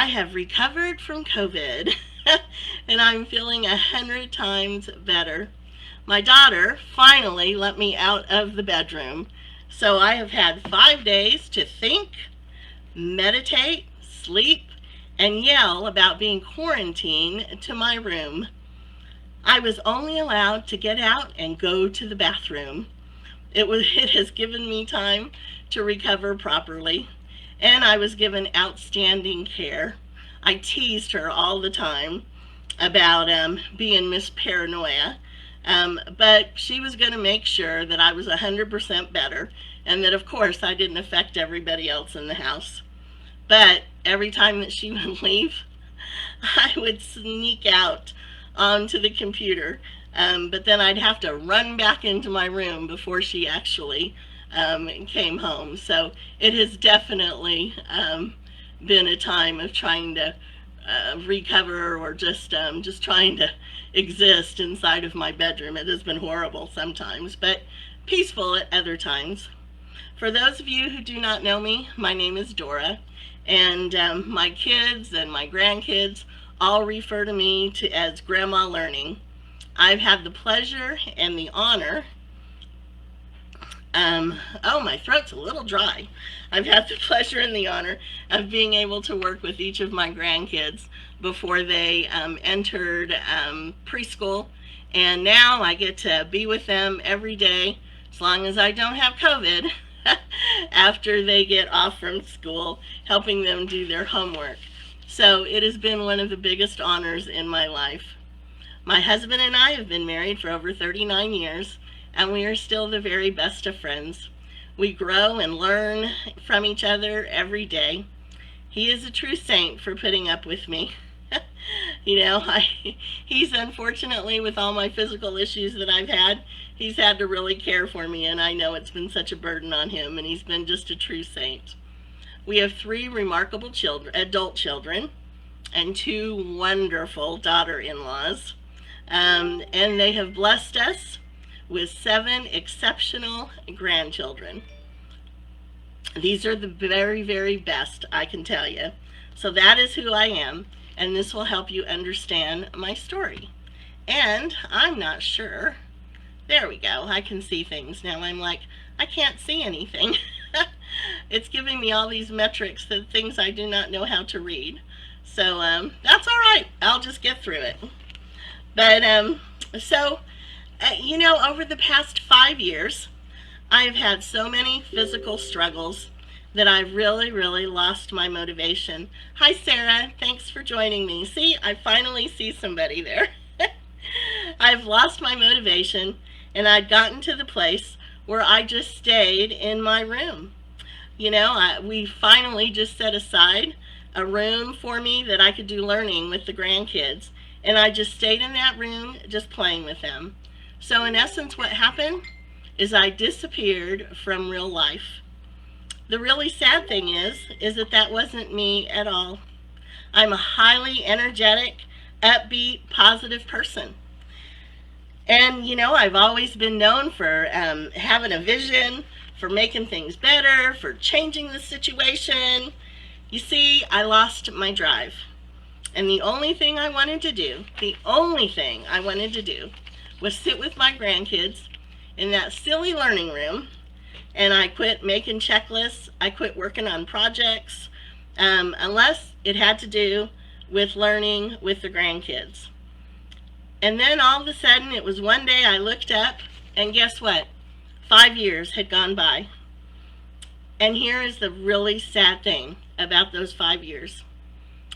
I have recovered from COVID and I'm feeling 100 times better. My daughter finally let me out of the bedroom. So I have had 5 days to think, meditate, sleep, and yell about being quarantined to my room. I was only allowed to get out and go to the bathroom. It has given me time to recover properly, and I was given outstanding care. I teased her all the time about being Miss Paranoia, but she was going to make sure that I was 100% better, and that of course I didn't affect everybody else in the house. But every time that she would leave, I would sneak out onto the computer, but then I'd have to run back into my room before she actually came home. So it has definitely been a time of trying to recover, or just trying to exist inside of my bedroom. It has been horrible sometimes, but peaceful at other times. For those of you who do not know me, my name is Dora, and my kids and my grandkids all refer to me as Grandma Learning. I've had the pleasure and the honor, my throat's a little dry. I've had the pleasure and the honor of being able to work with each of my grandkids before they entered preschool, and now I get to be with them every day, as long as I don't have COVID, after they get off from school, helping them do their homework. So it has been one of the biggest honors in my life. My husband and I have been married for over 39 years, and we are still the very best of friends. We grow and learn from each other every day. He is a true saint for putting up with me. He's unfortunately, with all my physical issues that I've had, he's had to really care for me, and I know it's been such a burden on him, and he's been just a true saint. We have 3 remarkable adult children, and 2 wonderful daughter-in-laws, and they have blessed us with 7 exceptional grandchildren. These are the very, very best, I can tell you. So that is who I am, and this will help you understand my story. And I'm not sure. There we go. I can see things now. I'm like, I can't see anything. It's giving me all these metrics, the things I do not know how to read. So that's all right. I'll just get through it. But over the past 5 years, I've had so many physical struggles that I've really, really lost my motivation. Hi, Sarah. Thanks for joining me. See, I finally see somebody there. I've lost my motivation, and I'd gotten to the place where I just stayed in my room. We finally just set aside a room for me that I could do learning with the grandkids, and I just stayed in that room just playing with them. So in essence, what happened is I disappeared from real life. The really sad thing is that wasn't me at all. I'm a highly energetic, upbeat, positive person. And I've always been known for having a vision, for making things better, for changing the situation. You see, I lost my drive. And the only thing I wanted to do was sit with my grandkids in that silly learning room, and I quit making checklists. I quit working on projects, unless it had to do with learning with the grandkids. And then all of a sudden, it was one day I looked up, and guess what? 5 years had gone by. And here is the really sad thing about those 5 years.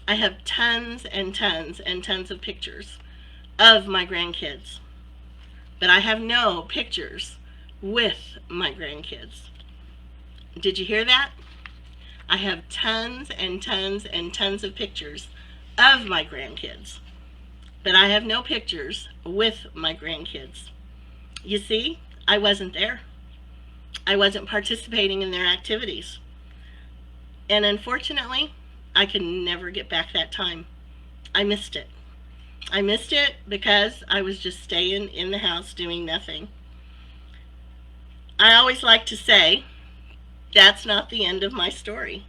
I have tons and tons and tons of pictures of my grandkids, but I have no pictures with my grandkids. Did you hear that? I have tons and tons and tons of pictures of my grandkids, but I have no pictures with my grandkids. You see, I wasn't there. I wasn't participating in their activities. And unfortunately, I can never get back that time. I missed it. I missed it because I was just staying in the house doing nothing. I always like to say, that's not the end of my story.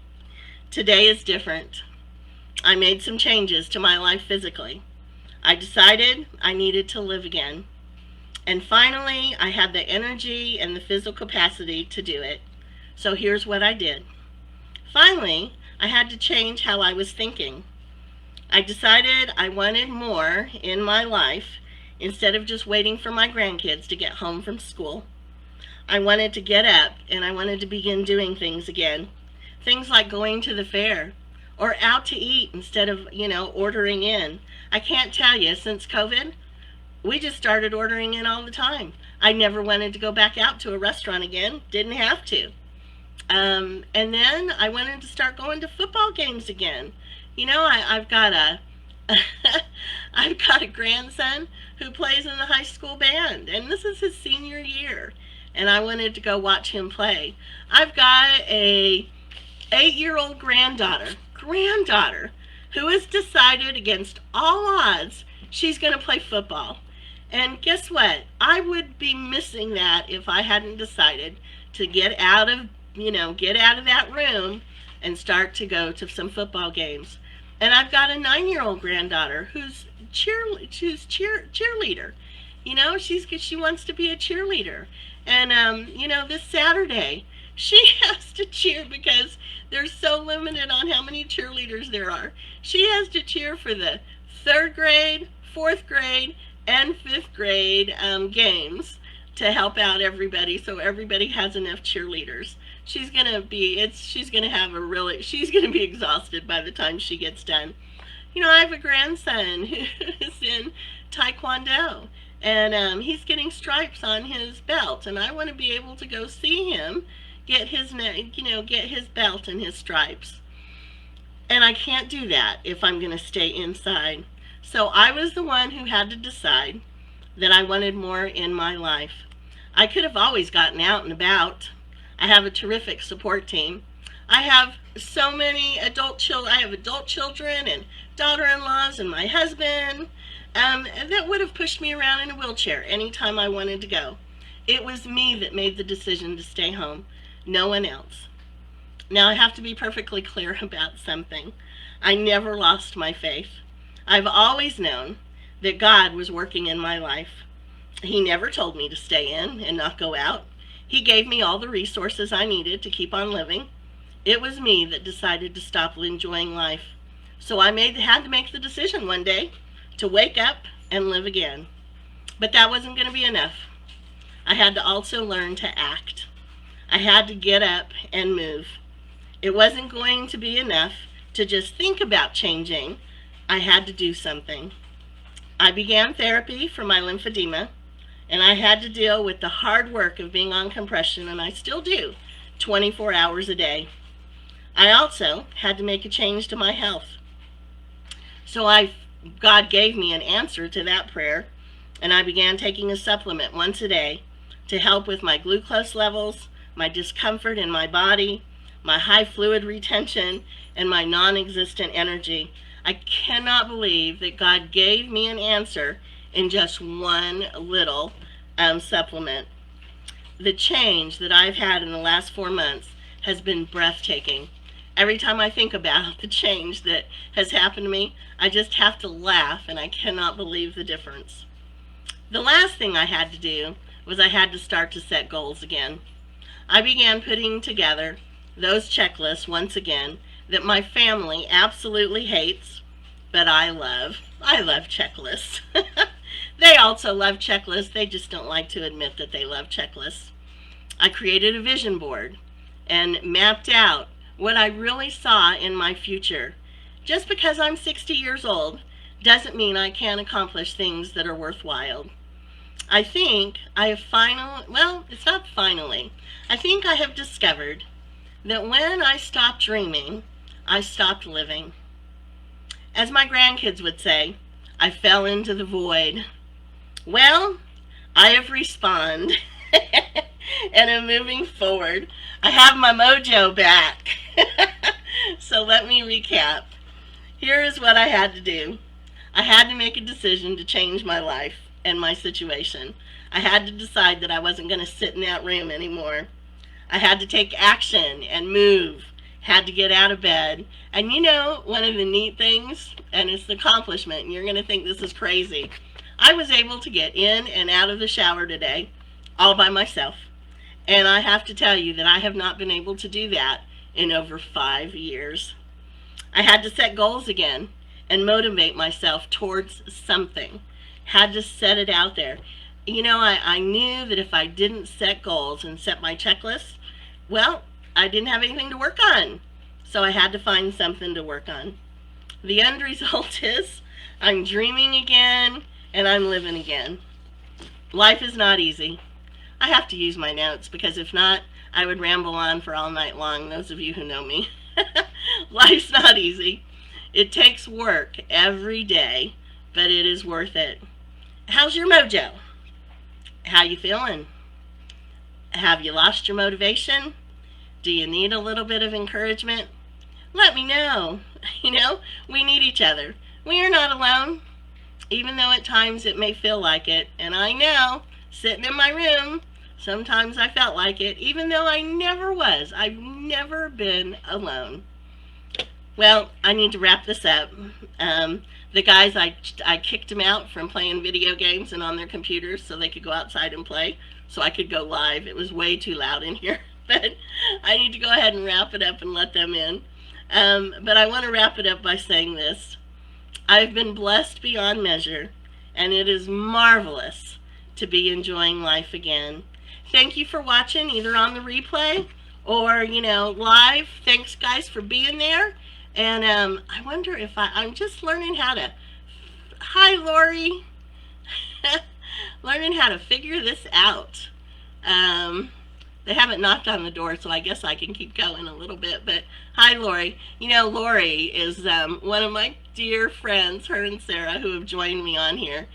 Today is different. I made some changes to my life physically. I decided I needed to live again. And finally, I had the energy and the physical capacity to do it. So here's what I did. Finally, I had to change how I was thinking. I decided I wanted more in my life instead of just waiting for my grandkids to get home from school. I wanted to get up and I wanted to begin doing things again. Things like going to the fair or out to eat instead of, ordering in. I can't tell you, since COVID, we just started ordering in all the time. I never wanted to go back out to a restaurant again. Didn't have to. And then I wanted to start going to football games again. I've got a I've got a grandson who plays in the high school band, and this is his senior year, and I wanted to go watch him play. I've got a 8-year-old granddaughter who has decided against all odds she's going to play football. And guess what? I would be missing that if I hadn't decided to get out of that room and start to go to some football games. And I've got a 9-year-old granddaughter who's cheerleader. She wants to be a cheerleader. And this Saturday she has to cheer because they're so limited on how many cheerleaders there are. She has to cheer for the 3rd grade, 4th grade, and 5th grade games to help out everybody, so everybody has enough cheerleaders. She's gonna be exhausted by the time she gets done. I have a grandson who is in Taekwondo, and he's getting stripes on his belt, and I want to be able to go see him get his belt and his stripes. And I can't do that if I'm going to stay inside. So I was the one who had to decide that I wanted more in my life. I could have always gotten out and about. I have a terrific support team. I have so many adult children. I have adult children and daughter-in-laws and my husband that would have pushed me around in a wheelchair anytime I wanted to go. It was me that made the decision to stay home, no one else. Now I have to be perfectly clear about something. I never lost my faith. I've always known that God was working in my life. He never told me to stay in and not go out. He gave me all the resources I needed to keep on living. It was me that decided to stop enjoying life. So I had to make the decision one day to wake up and live again. But that wasn't going to be enough. I had to also learn to act. I had to get up and move. It wasn't going to be enough to just think about changing. I had to do something. I began therapy for my lymphedema, and I had to deal with the hard work of being on compression, and I still do, 24 hours a day. I also had to make a change to my health. So God gave me an answer to that prayer, and I began taking a supplement once a day to help with my glucose levels, my discomfort in my body, my high fluid retention, and my non-existent energy. I cannot believe that God gave me an answer in just one little supplement. The change that I've had in the last 4 months has been breathtaking. Every time I think about the change that has happened to me, I just have to laugh, and I cannot believe the difference. The last thing I had to do was I had to start to set goals again. I began putting together those checklists once again that my family absolutely hates, but I love. I love checklists. They also love checklists. They just don't like to admit that they love checklists. I created a vision board and mapped out what I really saw in my future. Just because I'm 60 years old doesn't mean I can't accomplish things that are worthwhile. I think I have it's not finally. I think I have discovered that when I stopped dreaming, I stopped living. As my grandkids would say, I fell into the void. Well, I have respawned and am moving forward. I have my mojo back. So let me recap. Here is what I had to do. I had to make a decision to change my life and my situation. I had to decide that I wasn't going to sit in that room anymore. I had to take action and move had to get out of bed. And you know, one of the neat things, and it's the accomplishment, and you're going to think this is crazy, I was able to get in and out of the shower today all by myself. And I have to tell you that I have not been able to do that in over 5 years. I had to set goals again and motivate myself towards something. Had to set it out there. You know, I knew that if I didn't set goals and set my checklist, well, I didn't have anything to work on. So I had to find something to work on. The end result is I'm dreaming again and I'm living again. Life is not easy. I have to use my notes because if not, I would ramble on for all night long, those of you who know me. Life's not easy. It takes work every day, but it is worth it. How's your mojo? How you feeling? Have you lost your motivation? Do you need a little bit of encouragement? Let me know. You know, we need each other. We are not alone, even though at times it may feel like it. And I know, sitting in my room, sometimes I felt like it, even though I never was. I've never been alone. Well, I need to wrap this up. The guys, I kicked them out from playing video games and on their computers so they could go outside and play, so I could go live. It was way too loud in here, but I need to go ahead and wrap it up and let them in. But I want to wrap it up by saying this. I've been blessed beyond measure, and it is marvelous to be enjoying life again. Thank you for watching, either on the replay or, you know, live. Thanks, guys, for being there. And I wonder if I'm just learning how to, hi, Lori, learning how to figure this out. They haven't knocked on the door, so I guess I can keep going a little bit. But hi, Lori. You know, Lori is one of my dear friends, her and Sarah, who have joined me on here.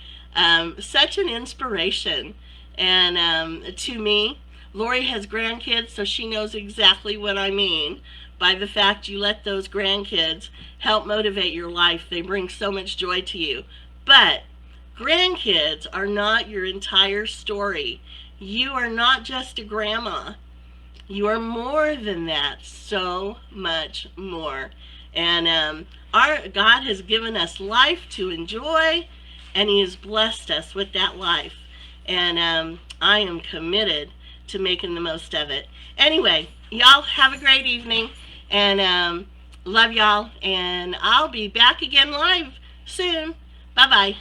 Such an inspiration. And to me, Lori has grandkids, so she knows exactly what I mean by the fact you let those grandkids help motivate your life. They bring so much joy to you. But grandkids are not your entire story. You are not just a grandma. You are more than that, so much more. And our God has given us life to enjoy, and He has blessed us with that life. And I am committed to making the most of it. Anyway, y'all have a great evening, and love y'all, and I'll be back again live soon. Bye-bye.